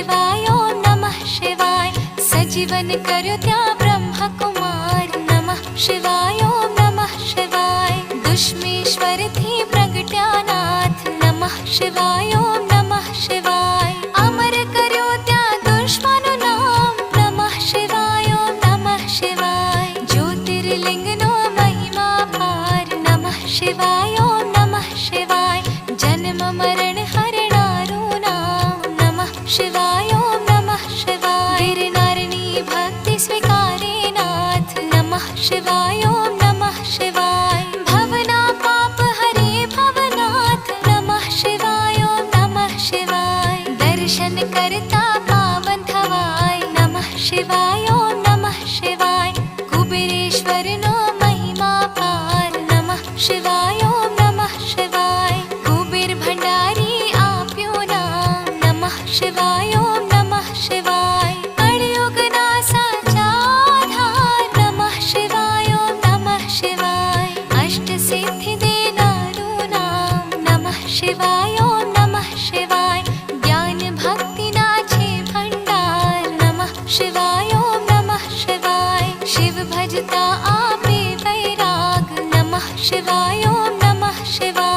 शिवाय ओम नमः शिवाय सजीवन कर्यो त्या ब्रह्म कुमार नमः शिवाय ओम नमः शिवाय दुष्मेश्वर थी प्रगट्या नाथ नमः शिवाय ओम नमः शिवाय अमर कर्यो त्या दुश्मनो नाम नमः शिवाय ओम नमः शिवाय ज्योतिर्लिंग नो महिमा पार नमः शिवाय ओम नमः शिवाय जन्म मरण हरणारो नाम नमः शिवाय ओम नमः शिवाय गिरनारिणी भक्ति स्वीकारे नाथ नमः शिवाय ओम नमः शिवाय भवना पाप हरे भवनाथ नमः शिवाय ओम नमः शिवाय दर्शन करता पावन थवाय नमः शिवाय ओम नमः शिवाय कुबेरेश्वर नो महिमा पार नमः शिवाय ओम नमः शिवाय कुबेर भंडारी आप्यो नाम नमः शिवाय ओम नमः शिवाय कलियुग ना साचा आधार नमः शिवाय ओम नमः शिवाय अष्ट सिद्धि देनारो नाम नमः शिवाय ओम नमः शिवाय ज्ञान भक्ति ना छे भंडार नमः शिवाय ओम नमः शिवाय शिव भजता आपे वैराग नमः शिवाय ओम नमः शिवाय